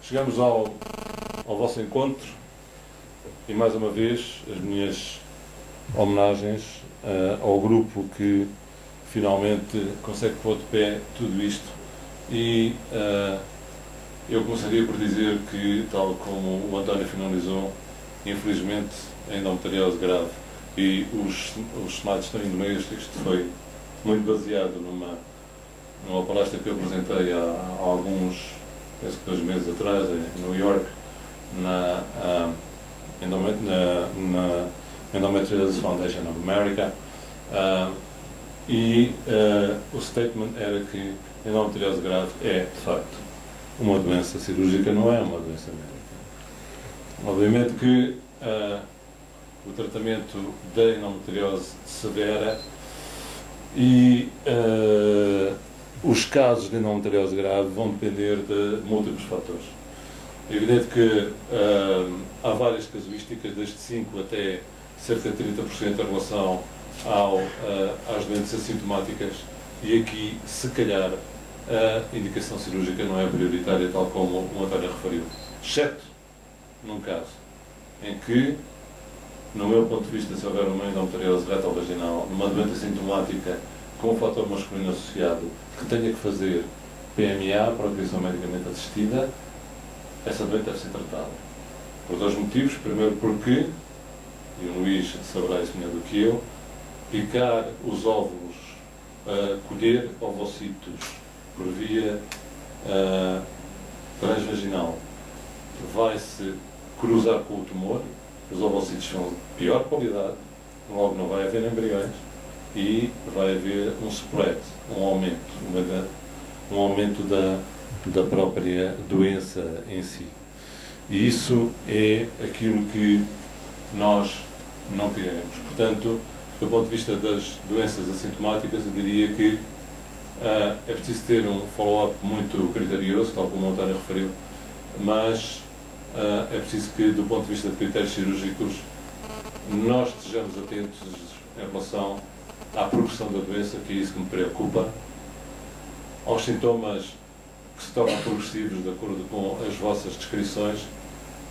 chegamos ao vosso encontro e mais uma vez as minhas homenagens ao grupo que finalmente consegue pôr de pé tudo isto. E eu começaria por dizer que, tal como o António finalizou, infelizmente a endometriose grave, e os slides estão indo meio, isto foi muito baseado numa palestra que eu apresentei há alguns, penso que 2 meses atrás, em New York, na Endometriosis Foundation of America, o statement era que a endometriose grave é, de facto, uma doença cirúrgica, não é uma doença médica. Obviamente que o tratamento da endometriose severa e os casos de endometriose grave vão depender de múltiplos fatores. É evidente que há várias casuísticas, desde 5% até cerca de 30% em relação às doenças assintomáticas, e aqui, se calhar, a indicação cirúrgica não é prioritária, tal como o António referiu, exceto num caso em que, no meu ponto de vista, se houver uma endometriose retal vaginal, numa doença sintomática com um fator masculino associado que tenha que fazer PMA, procriação medicamente assistida, essa doença deve ser tratada. Por 2 motivos. Primeiro porque, e o Luís saberá isso melhor do que eu, picar os óvulos, colher ovocitos por via transvaginal, vai-se cruzar com o tumor, os ovocitos são de pior qualidade, logo não vai haver embriões e vai haver um spread, um aumento da própria doença em si. E isso é aquilo que nós não queremos. Portanto, do ponto de vista das doenças assintomáticas, eu diria que é preciso ter um follow-up muito criterioso, tal como o António referiu, mas é preciso que, do ponto de vista de critérios cirúrgicos, nós estejamos atentos em relação à progressão da doença, que é isso que me preocupa, aos sintomas que se tornam progressivos de acordo com as vossas descrições,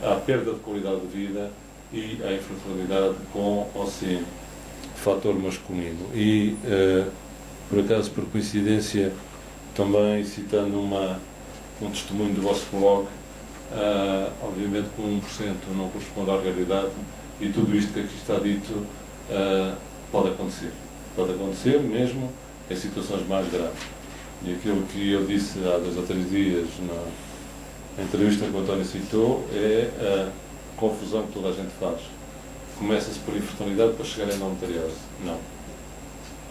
à perda de qualidade de vida e à infertilidade com ou sem fator masculino. E, por acaso, por coincidência, também citando um testemunho do vosso blog, obviamente que 1% não corresponde à realidade, e tudo isto que aqui está dito pode acontecer. Pode acontecer mesmo em situações mais graves. E aquilo que eu disse há 2 ou 3 dias na entrevista que o António citou é a confusão que toda a gente faz. Começa-se por infertilidade para chegar à endometriose. Não.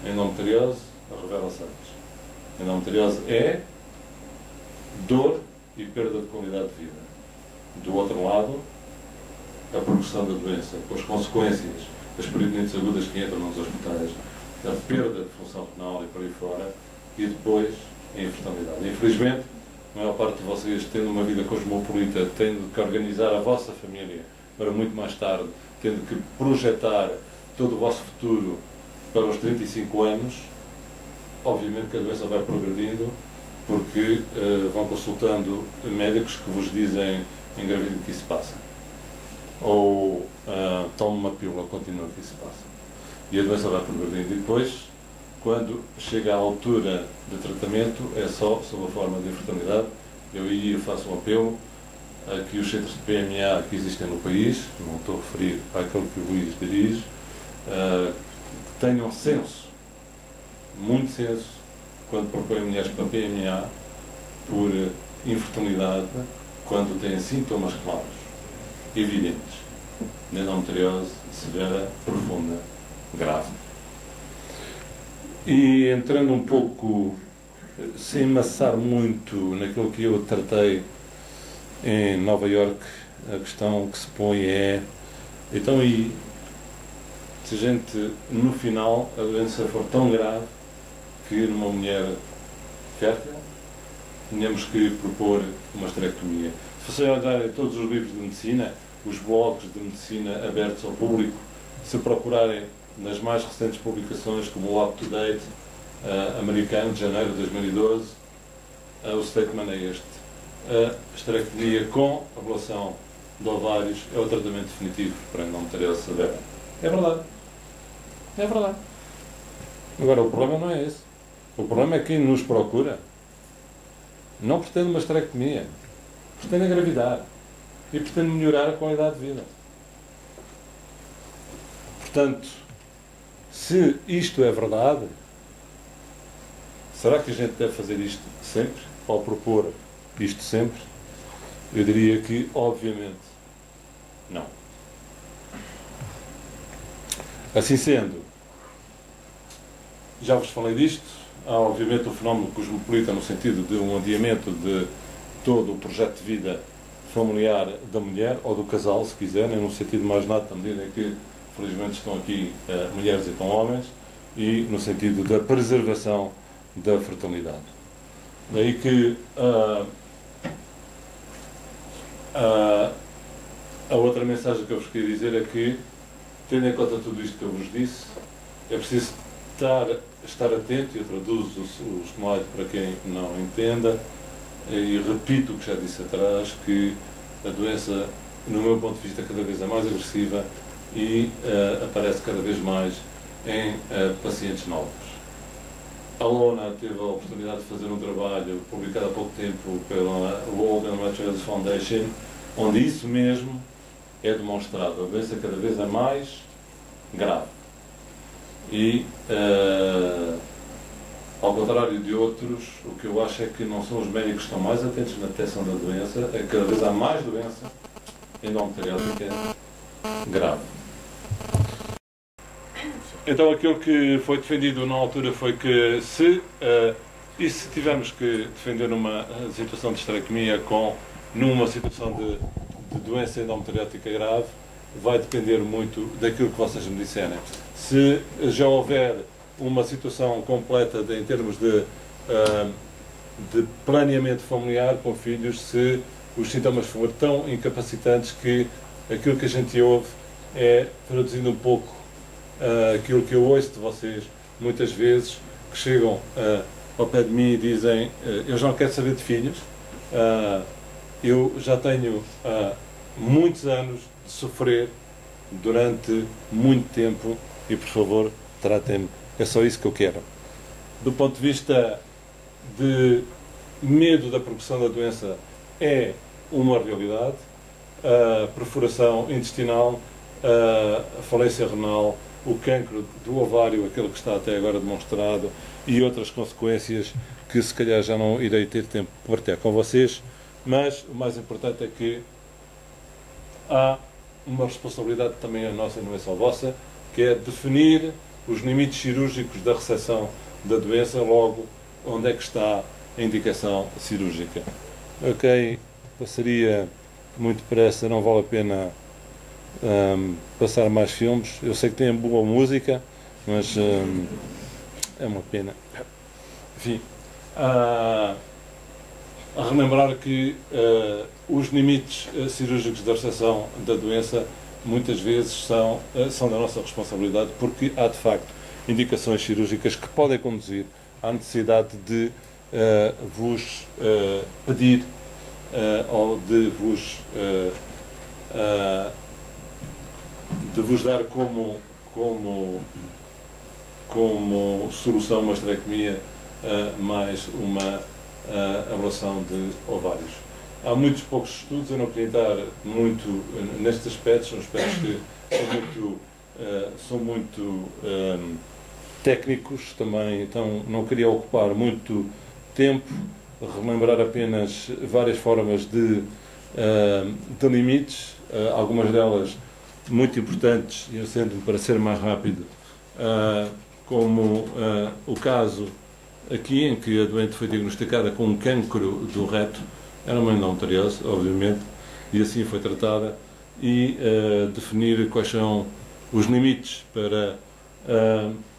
A endometriose revela-se antes. A endometriose é dor e perda de qualidade de vida. Do outro lado, a progressão da doença, com as consequências das peritonites agudas que entram nos hospitais, a perda de função renal e por aí fora, e depois a infertilidade. Infelizmente, a maior parte de vocês, tendo uma vida cosmopolita, tendo que organizar a vossa família para muito mais tarde, tendo que projetar todo o vosso futuro para os 35 anos, obviamente que a doença vai progredindo, porque vão consultando médicos que vos dizem engravide que isso passa. Ou tome uma pílula contínua que isso passa. E a doença vai progredindo. E depois, quando chega à altura de tratamento, é só sob a forma de infertilidade. Eu faço um apelo a que os centros de PMA que existem no país, não estou a referir àquele que o Luís dirige, tenham senso, muito senso, quando propõem mulheres para PMA por infertilidade, quando têm sintomas claros, evidentes, de endometriose severa, profunda, grave. E entrando um pouco, sem maçar muito naquilo que eu tratei em Nova Iorque, a questão que se põe é, então, e se a gente, no final, a doença for tão grave que numa mulher fértil tenhamos que propor uma esterectomia. Se vocês olharem todos os livros de medicina, os blogs de medicina abertos ao público, se procurarem nas mais recentes publicações, como o Up to Date americano, de janeiro de 2012, o statement é este. a esterectomia com ablação de ovários é o tratamento definitivo para endometriose severa. É verdade. É verdade. Agora, o problema não é esse. O problema é que quem nos procura não pretende uma esterectomia. Pretende engravidar. E pretende melhorar a qualidade de vida. Portanto, se isto é verdade, será que a gente deve fazer isto sempre? Ou propor isto sempre? Eu diria que, obviamente, não. Assim sendo, já vos falei disto, há obviamente o fenómeno cosmopolita no sentido de um adiamento de todo o projeto de vida familiar da mulher, ou do casal, se quiserem, no sentido mais lato, na medida em que, felizmente, estão aqui mulheres e estão homens, e no sentido da preservação da fertilidade. Daí que a outra mensagem que eu vos queria dizer é que, tendo em conta tudo isto que eu vos disse, é preciso estar atento, e eu traduzo o slide para quem não entenda, e repito o que já disse atrás, que a doença, no meu ponto de vista, cada vez é mais agressiva e aparece cada vez mais em pacientes novos. A Lona teve a oportunidade de fazer um trabalho publicado há pouco tempo pela World Endometriosis Foundation, onde isso mesmo é demonstrado. A doença cada vez é mais grave. E, ao contrário de outros, o que eu acho é que não são os médicos que estão mais atentos na detecção da doença, é que cada vez há mais doença endometriótica grave. Então aquilo que foi defendido na altura foi que se tivermos que defender numa situação de esterectomia numa situação de doença endometriótica grave, vai depender muito daquilo que vocês me disserem. Se já houver uma situação completa em termos de planeamento familiar com filhos, se os sintomas forem tão incapacitantes que aquilo que a gente ouve é, traduzindo um pouco aquilo que eu ouço de vocês muitas vezes, que chegam ao pé de mim e dizem: eu já não quero saber de filhos, eu já tenho muitos anos de sofrer durante muito tempo e, por favor, tratem-me, é só isso que eu quero. Do ponto de vista de medo da progressão da doença, é uma realidade. A perfuração intestinal, a falência renal, o cancro do ovário, aquele que está até agora demonstrado, e outras consequências que se calhar já não irei ter tempo para partilhar com vocês, mas o mais importante é que há uma responsabilidade também a nossa, não é só vossa, que é definir os limites cirúrgicos da reseção da doença, logo onde é que está a indicação cirúrgica. Ok, passaria muito depressa, não vale a pena passar mais filmes. Eu sei que tem boa música, mas é uma pena. Enfim, a relembrar que os limites cirúrgicos da reseção da doença muitas vezes são da nossa responsabilidade, porque há de facto indicações cirúrgicas que podem conduzir à necessidade de vos pedir ou de vos dar como solução uma esterectomia mais uma ablação de ovários. Há muitos poucos estudos, eu não queria entrar muito nestes aspectos, são aspectos que são muito técnicos também, então não queria ocupar muito tempo, relembrar apenas várias formas de limites, algumas delas muito importantes, e eu sendo para ser mais rápido, como o caso aqui em que a doente foi diagnosticada com um cancro do reto, era uma endometriose, obviamente, e assim foi tratada, e definir quais são os limites para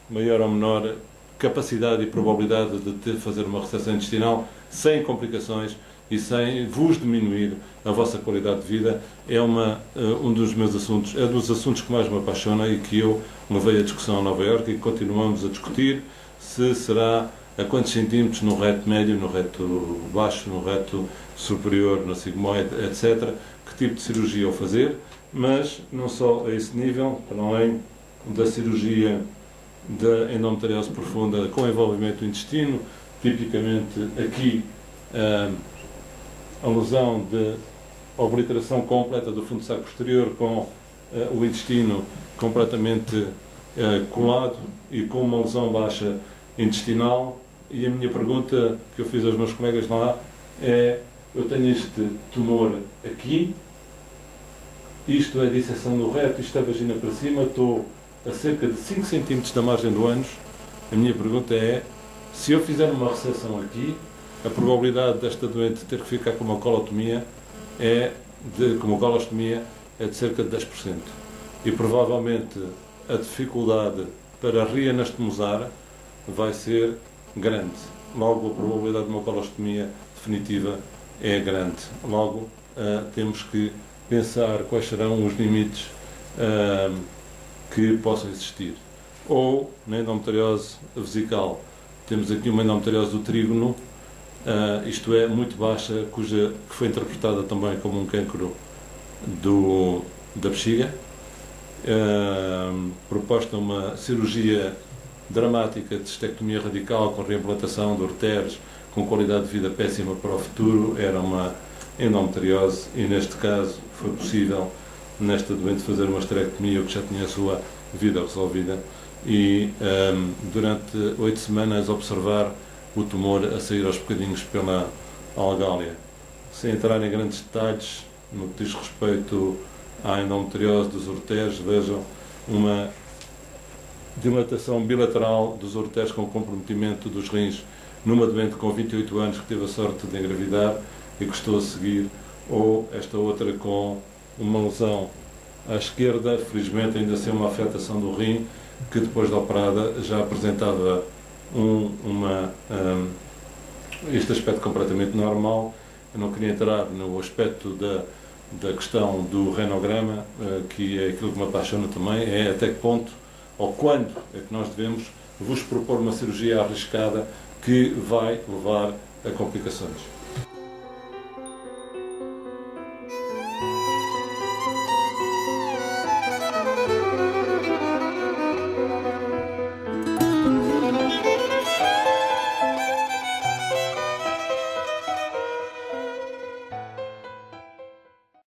maior ou menor capacidade e probabilidade de fazer uma reseção intestinal sem complicações e sem vos diminuir a vossa qualidade de vida, é um dos meus assuntos, é dos assuntos que mais me apaixona e que eu levei a discussão a Nova Iorque e continuamos a discutir se será a quantos centímetros no reto médio, no reto baixo, no reto superior, no sigmoide, etc., que tipo de cirurgia ao fazer, mas não só a esse nível, para além da cirurgia da endometriose profunda com envolvimento do intestino, tipicamente aqui a lesão de obliteração completa do fundo do saco posterior com o intestino completamente colado e com uma lesão baixa intestinal. E a minha pergunta que eu fiz aos meus colegas lá é: eu tenho este tumor aqui, isto é disseção do reto, isto é vagina para cima, estou a cerca de 5 cm da margem do ânus. A minha pergunta é: se eu fizer uma reseção aqui, a probabilidade desta doente ter que ficar com uma colostomia é de cerca de 10%. E provavelmente a dificuldade para reanastomosar vai ser grande. Logo, a probabilidade de uma colostomia definitiva é grande. Logo, temos que pensar quais serão os limites que possam existir. Ou, na endometriose vesical, temos aqui uma endometriose do trígono, isto é, muito baixa, que foi interpretada também como um cancro da bexiga. Proposta uma cirurgia dramática de cistectomia radical com reimplantação de ureteres, com qualidade de vida péssima para o futuro. Era uma endometriose e, neste caso, foi possível nesta doente fazer uma esterectomia, que já tinha a sua vida resolvida, e durante 8 semanas observar o tumor a sair aos bocadinhos pela algália. Sem entrar em grandes detalhes no que diz respeito à endometriose dos ureteres, vejam uma dilatação bilateral dos ureteres com comprometimento dos rins numa doente com 28 anos que teve a sorte de engravidar e que estou a seguir, ou esta outra com uma lesão à esquerda, felizmente ainda sem uma afetação do rim, que depois da operada já apresentava este aspecto completamente normal. Eu não queria entrar no aspecto da questão do renograma, que é aquilo que me apaixona também, é até que ponto ou quando é que nós devemos vos propor uma cirurgia arriscada que vai levar a complicações.